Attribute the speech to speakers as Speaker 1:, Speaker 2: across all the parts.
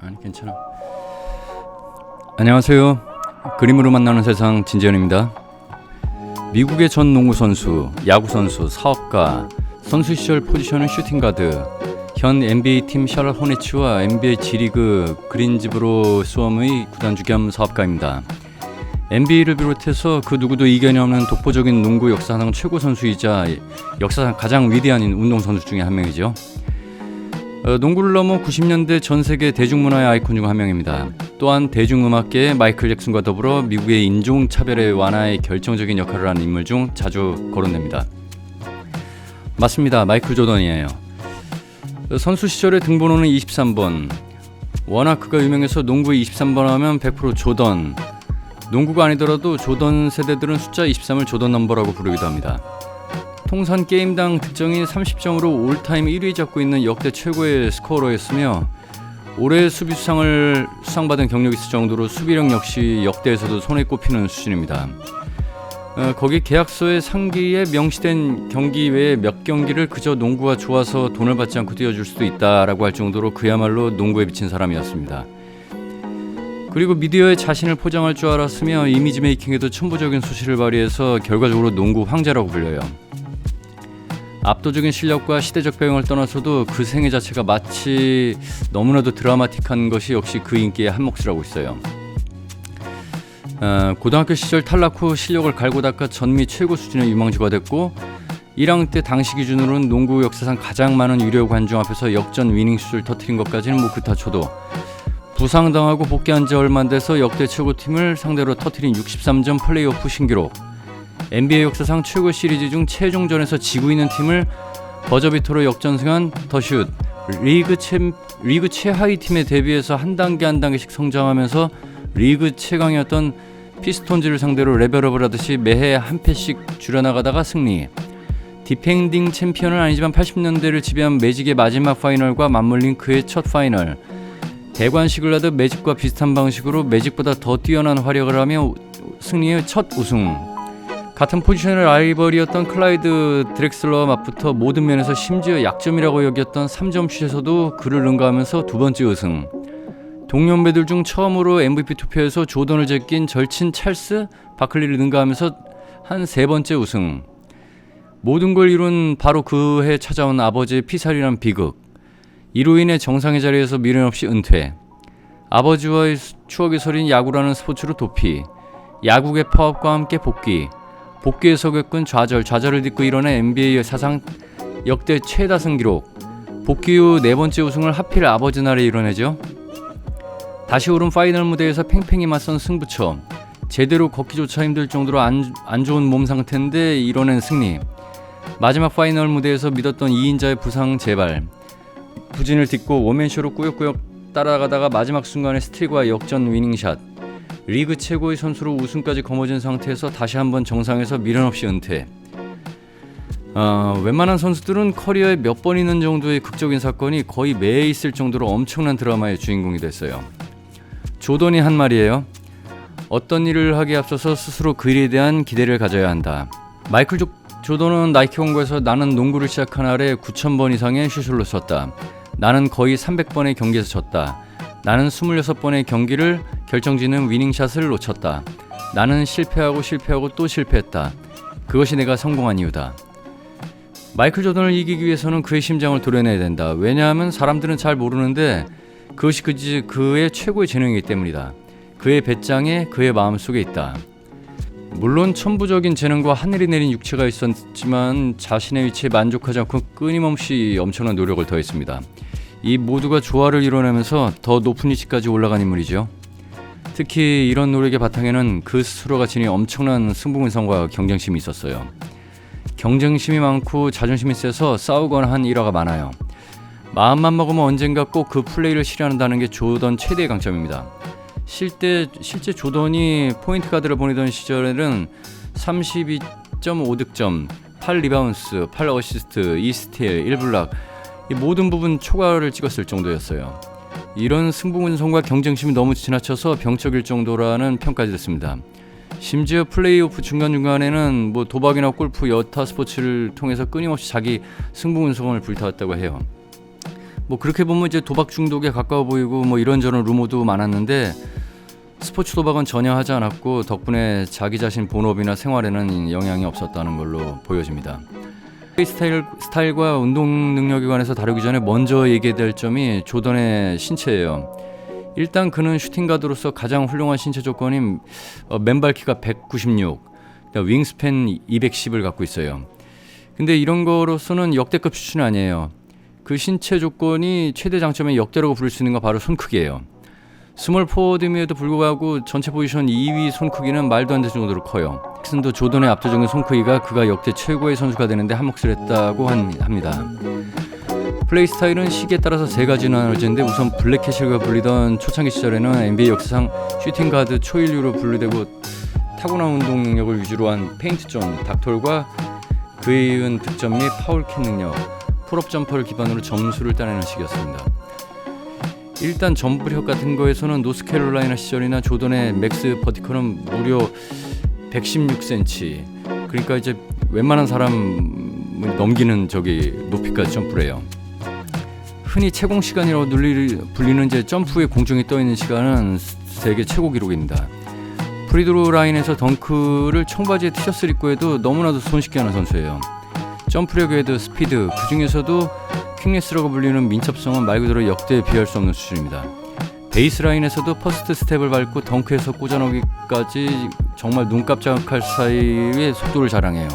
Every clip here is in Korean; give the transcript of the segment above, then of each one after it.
Speaker 1: 아니 괜찮아. 안녕하세요. 그림으로 만나는 세상 진지현입니다. 미국의 전 농구 선수, 야구 선수, 사업가, 선수 시절 포지션은 슈팅가드, 현 NBA 팀 샬럿 호네츠와 NBA G리그 그린즈브로 스웜의 구단주 겸 사업가입니다. NBA를 비롯해서 그 누구도 이견이 없는 독보적인 농구 역사상 최고 선수이자 역사상 가장 위대한 운동선수 중에 한 명이죠. 농구를 넘어 90년대 전 세계 대중문화의 아이콘 중 한 명입니다. 또한 대중음악계의 마이클 잭슨과 더불어 미국의 인종차별의 완화에 결정적인 역할을 하는 인물 중 자주 거론됩니다. 맞습니다. 마이클 조던이에요. 선수 시절의 등번호는 23번. 워낙 그가 유명해서 농구에 23번 하면 100% 조던. 농구가 아니더라도 조던 세대들은 숫자 23을 조던 넘버라고 부르기도 합니다. 통산 게임당 득점이 30점으로 올타임 1위 잡고 있는 역대 최고의 스코어러였으며 올해 수비수상을 수상받은 경력이 있을 정도로 수비력 역시 역대에서도 손에 꼽히는 수준입니다. 거기 계약서에 상기에 명시된 경기 외에 몇 경기를 그저 농구가 좋아서 돈을 받지 않고 뛰어줄 수도 있다라고 할 정도로 그야말로 농구에 미친 사람이었습니다. 그리고 미디어에 자신을 포장할 줄 알았으며 이미지 메이킹에도 천부적인 소실을 발휘해서 결과적으로 농구 황제라고 불려요. 압도적인 실력과 시대적 배경을 떠나서도 그 생애 자체가 마치 너무나도 드라마틱한 것이 역시 그 인기의 한 몫이라고 있어요. 고등학교 시절 탈락 후 실력을 갈고 닦아 전미 최고 수준의 유망주가 됐고 1학년 때 당시 기준으로는 농구 역사상 가장 많은 유료 관중 앞에서 역전 위닝슛을 터뜨린 것까지는 뭐 그타 쳐도 부상당하고 복귀한 지 얼마 안 돼서 역대 최고팀을 상대로 터뜨린 63점 플레이오프 신기록, NBA 역사상 최고 시리즈 중 최종전에서 지고 있는 팀을 버저비터로 역전승한 더슛, 리그 최하위 팀에 대비해서 한 단계씩 성장하면서 리그 최강이었던 피스톤즈를 상대로 레벨업을 하듯이 매해 한 패씩 줄여나가다가 승리, 디펜딩 챔피언은 아니지만 80년대를 지배한 매직의 마지막 파이널과 맞물린 그의 첫 파이널, 대관식을 하듯 매직과 비슷한 방식으로 매직보다 더 뛰어난 활약을 하며 승리의 첫 우승, 같은 포지션의 라이벌이었던 클라이드 드렉슬러와 맞붙어 모든 면에서 심지어 약점이라고 여겼던 3점 슛에서도 그를 능가하면서 두 번째 우승, 동년배들 중 처음으로 MVP 투표에서 조던을 제낀 절친 찰스 바클리를 능가하면서 한 세 번째 우승, 모든 걸 이룬 바로 그 해 찾아온 아버지의 피살이란 비극, 이로 인해 정상의 자리에서 미련 없이 은퇴, 아버지와의 추억이 서린 야구라는 스포츠로 도피, 야구의 파업과 함께 복귀에서 겪은 좌절을 딛고 이뤄낸 NBA 사상 역대 최다승 기록, 복귀 후 네 번째 우승을 하필 아버지 날에 이뤄내죠. 다시 오른 파이널 무대에서 팽팽히 맞선 승부처, 제대로 걷기조차 힘들 정도로 안 좋은 몸 상태인데 이뤄낸 승리, 마지막 파이널 무대에서 믿었던 2인자의 부상 재발, 부진을 딛고 원맨쇼로 꾸역꾸역 따라가다가 마지막 순간에 스틸과 역전 위닝샷, 리그 최고의 선수로 우승까지 거머쥔 상태에서 다시 한번 정상에서 미련 없이 은퇴. 웬만한 선수들은 커리어에 몇 번 있는 정도의 극적인 사건이 거의 매해 있을 정도로 엄청난 드라마의 주인공이 됐어요. 조던이 한 말이에요. 어떤 일을 하기에 앞서서 스스로 그 일에 대한 기대를 가져야 한다. 마이클 조던은 나이키 공고에서 나는 농구를 시작한 아래 9,000번 이상의 슛을 놓쳤다. 나는 거의 300번의 경기에서 졌다. 나는 26번의 경기를 결정짓는 위닝샷을 놓쳤다. 나는 실패하고 또 실패했다. 그것이 내가 성공한 이유다. 마이클 조던을 이기기 위해서는 그의 심장을 도려내야 된다. 왜냐하면 사람들은 잘 모르는데 그것이 그의 최고의 재능이기 때문이다. 그의 배짱에 그의 마음속에 있다. 물론 천부적인 재능과 하늘이 내린 육체가 있었지만 자신의 위치에 만족하지 않고 끊임없이 엄청난 노력을 더했습니다. 이 모두가 조화를 이뤄내면서 더 높은 위치까지 올라간 인물이죠. 특히 이런 노력의 바탕에는 그 스스로가 지닌 엄청난 승부근성과 경쟁심이 있었어요. 경쟁심이 많고 자존심이 세서 싸우거나 한 일화가 많아요. 마음만 먹으면 언젠가 꼭 그 플레이를 실현한다는 게 조던 최대의 강점입니다. 실제 조던이 포인트 가드를 보내던 시절에는 32.5득점, 8리바운스, 8어시스트, 2스틸, 1블락 이 모든 부분 초과를 찍었을 정도였어요. 이런 승부근성과 경쟁심이 너무 지나쳐서 병적일 정도라는 평까지 됐습니다. 심지어 플레이오프 중간중간에는 도박이나 골프, 여타 스포츠를 통해서 끊임없이 자기 승부근성을 불태웠다고 해요. 뭐 그렇게 보면 이제 도박 중독에 가까워 보이고 뭐 이런저런 루머도 많았는데 스포츠 도박은 전혀 하지 않았고 덕분에 자기 자신 본업이나 생활에는 영향이 없었다는 걸로 보여집니다. 스타일과 운동 능력에 관해서 다루기 전에 먼저 얘기해야 될 점이 조던의 신체예요. 일단 그는 슈팅가드로서 가장 훌륭한 신체 조건인 맨발 키가 196, 윙스팬 210을 갖고 있어요. 근데 이런 거로서는 역대급 수준이 아니에요. 그 신체 조건이 최대 장점의 역대라고 부를 수 있는 건 바로 손 크기예요. 스몰 포워드임에도 불구하고 전체 포지션 2위 손 크기는 말도 안 되는 정도로 커요. 잭슨도 조던의 압도적인 손 크기가 그가 역대 최고의 선수가 되는데 한몫을 했다고 합니다. 플레이 스타일은 시기에 따라서 세 가지 나눠지는데 우선 블랙캐슬과 불리던 초창기 시절에는 NBA 역사상 슈팅 가드 초일류로 분류되고 타고난 운동 능력을 위주로 한 페인트존, 닥톨과 그에 이은 득점 및 파울킥 능력, 풀업 점퍼를 기반으로 점수를 따내는 시기였습니다. 일단 점프력 같은 거에서는 노스캐롤라이나 시절이나 조던의 맥스 버티컬은 무려 116cm, 그러니까 이제 웬만한 사람 넘기는 높이까지 점프를 해요. 흔히 채공 시간이라고 불리는 이제 점프 후에 공중에 떠 있는 시간은 세계 최고 기록입니다. 프리드로 라인에서 덩크를 청바지에 티셔츠를 입고 해도 너무나도 손쉽게 하는 선수예요. 점프력 외에도 스피드, 그 중에서도 퀵네스라고 불리는 민첩성은 말 그대로 역대에 비할 수 없는 수준입니다. 베이스 라인에서도 퍼스트 스텝을 밟고 덩크에서 꽂아넣기까지 정말 눈 깜짝할 사이의 속도를 자랑해요.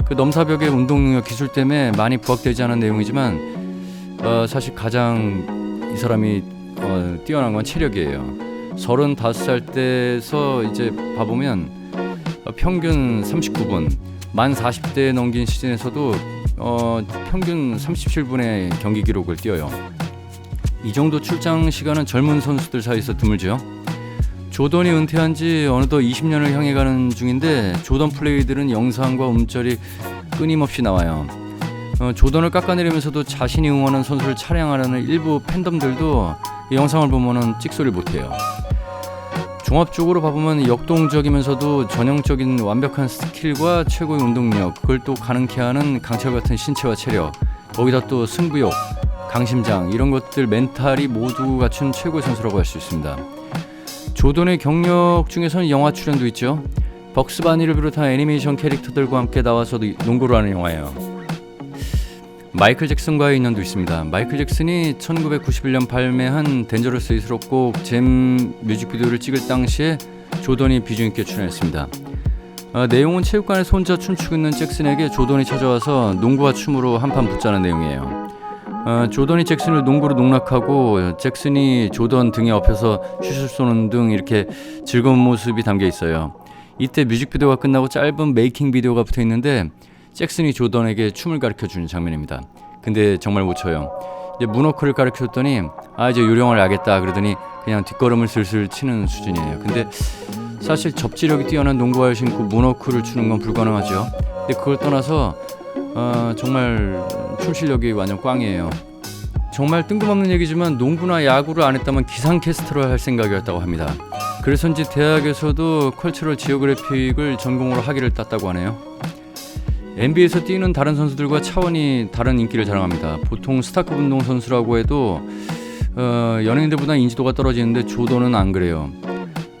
Speaker 1: 그 넘사벽의 운동 능력 기술 때문에 많이 부각되지 않은 내용이지만 사실 가장 이 사람이 뛰어난 건 체력이에요. 35살 때에서 이제 봐보면 평균 39분, 만 40대 넘긴 시즌에서도 평균 37분의 경기 기록을 띄어요. 이 정도 출장 시간은 젊은 선수들 사이에서 드물죠. 조던이 은퇴한 지 어느덧 20년을 향해 가는 중인데 조던 플레이들은 영상과 음절이 끊임없이 나와요. 조던을 깎아내리면서도 자신이 응원하는 선수를 촬영하려는 일부 팬덤들도 이 영상을 보면은 찍소리를 못해요. 종합적으로 봐보면 역동적이면서도 전형적인 완벽한 스킬과 최고의 운동력, 그걸 또 가능케 하는 강철같은 신체와 체력, 거기다 또 승부욕, 강심장, 이런 것들 멘탈이 모두 갖춘 최고의 선수라고 할 수 있습니다. 조던의 경력 중에서는 영화 출연도 있죠. 벅스 바니를 비롯한 애니메이션 캐릭터들과 함께 나와서도 농구를 하는 영화예요. 마이클 잭슨과의 인연도 있습니다. 마이클 잭슨이 1991년 발매한 덴저러스 이스록 곡 잼 뮤직비디오를 찍을 당시에 조던이 비중있게 출연했습니다. 내용은 체육관에서 혼자 춤추고 있는 잭슨에게 조던이 찾아와서 농구와 춤으로 한판 붙자는 내용이에요. 조던이 잭슨을 농구로 농락하고 잭슨이 조던 등에 업혀서 슛을 쏘는 등 이렇게 즐거운 모습이 담겨 있어요. 이때 뮤직비디오가 끝나고 짧은 메이킹 비디오가 붙어 있는데 잭슨이 조던에게 춤을 가르쳐주는 장면입니다. 근데 정말 못 춰요. 이제 문워크를 가르쳐줬더니 이제 요령을 알겠다 그러더니 그냥 뒷걸음을 슬슬 치는 수준이에요. 근데 사실 접지력이 뛰어난 농구화를 신고 문워크를 추는 건 불가능하죠. 근데 그걸 떠나서 정말 춤 실력이 완전 꽝이에요. 정말 뜬금없는 얘기지만 농구나 야구를 안 했다면 기상캐스터를 할 생각이었다고 합니다. 그래서인지 대학에서도 컬처럴 지오그래픽을 전공으로 학위를 땄다고 하네요. NBA에서 뛰는 다른 선수들과 차원이 다른 인기를 자랑합니다. 보통 스타급 운동 선수라고 해도 연예인들보다 인지도가 떨어지는데 조던은 안 그래요.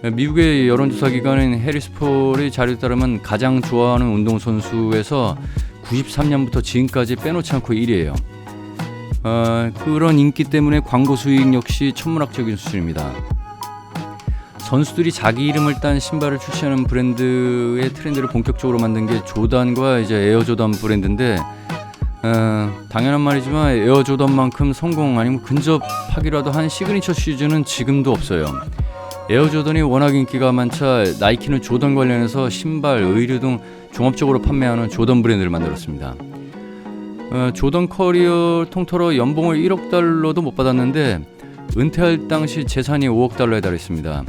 Speaker 1: 미국의 여론조사 기관인 해리스폴의 자료에 따르면 가장 좋아하는 운동선수에서 93년부터 지금까지 빼놓지 않고 1위예요. 그런 인기 때문에 광고 수익 역시 천문학적인 수준입니다. 선수들이 자기 이름을 딴 신발을 출시하는 브랜드의 트렌드를 본격적으로 만든 게 조던과 이제 에어 조던 브랜드인데 당연한 말이지만 에어 조던만큼 성공 아니면 근접하기라도 한 시그니처 시즌은 지금도 없어요. 에어 조던이 워낙 인기가 많자 나이키는 조던 관련해서 신발, 의류 등 종합적으로 판매하는 조던 브랜드를 만들었습니다. 조던 커리어 통틀어 연봉을 1억 달러도 못 받았는데 은퇴할 당시 재산이 5억 달러에 달했습니다.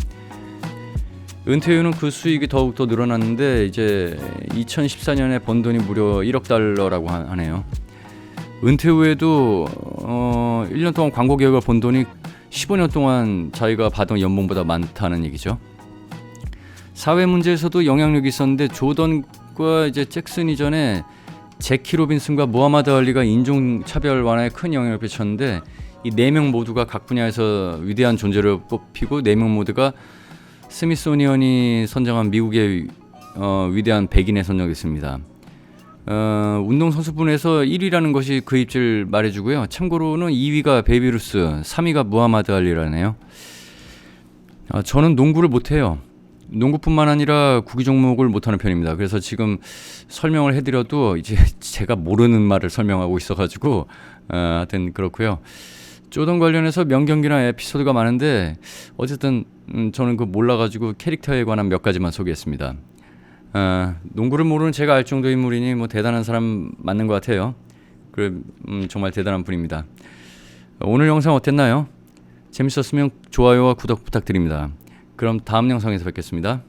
Speaker 1: 은퇴 후는 그 수익이 더욱더 늘어났는데 이제 2014년에 번 돈이 무려 1억 달러라고 하네요. 은퇴 후에도 1년 동안 광고 계약을 본 돈이 15년 동안 자기가 받은 연봉보다 많다는 얘기죠. 사회 문제에서도 영향력이 있었는데 조던과 이제 잭슨 이전에 제키 로빈슨과 무하마드 알리가 인종차별 완화에 큰 영향을 끼쳤는데 이 4명 모두가 각 분야에서 위대한 존재를 뽑히고 4명 모두가 스미소니언이 선정한 미국의 위대한 백인에 선정됐습니다. 운동선수분에서 1위라는 것이 그 입지를 말해주고요. 참고로는 2위가 베이비루스, 3위가 무하마드 알리라네요. 저는 농구를 못해요. 농구뿐만 아니라 구기 종목을 못하는 편입니다. 그래서 지금 설명을 해드려도 이제 제가 모르는 말을 설명하고 있어가지고 하여튼 그렇고요. 조던 관련해서 명경기나 에피소드가 많은데 어쨌든 저는 그 몰라가지고 캐릭터에 관한 몇 가지만 소개했습니다. 농구를 모르는 제가 알 정도의 인물이니 뭐 대단한 사람 맞는 것 같아요. 정말 대단한 분입니다. 오늘 영상 어땠나요? 재밌었으면 좋아요와 구독 부탁드립니다. 그럼 다음 영상에서 뵙겠습니다.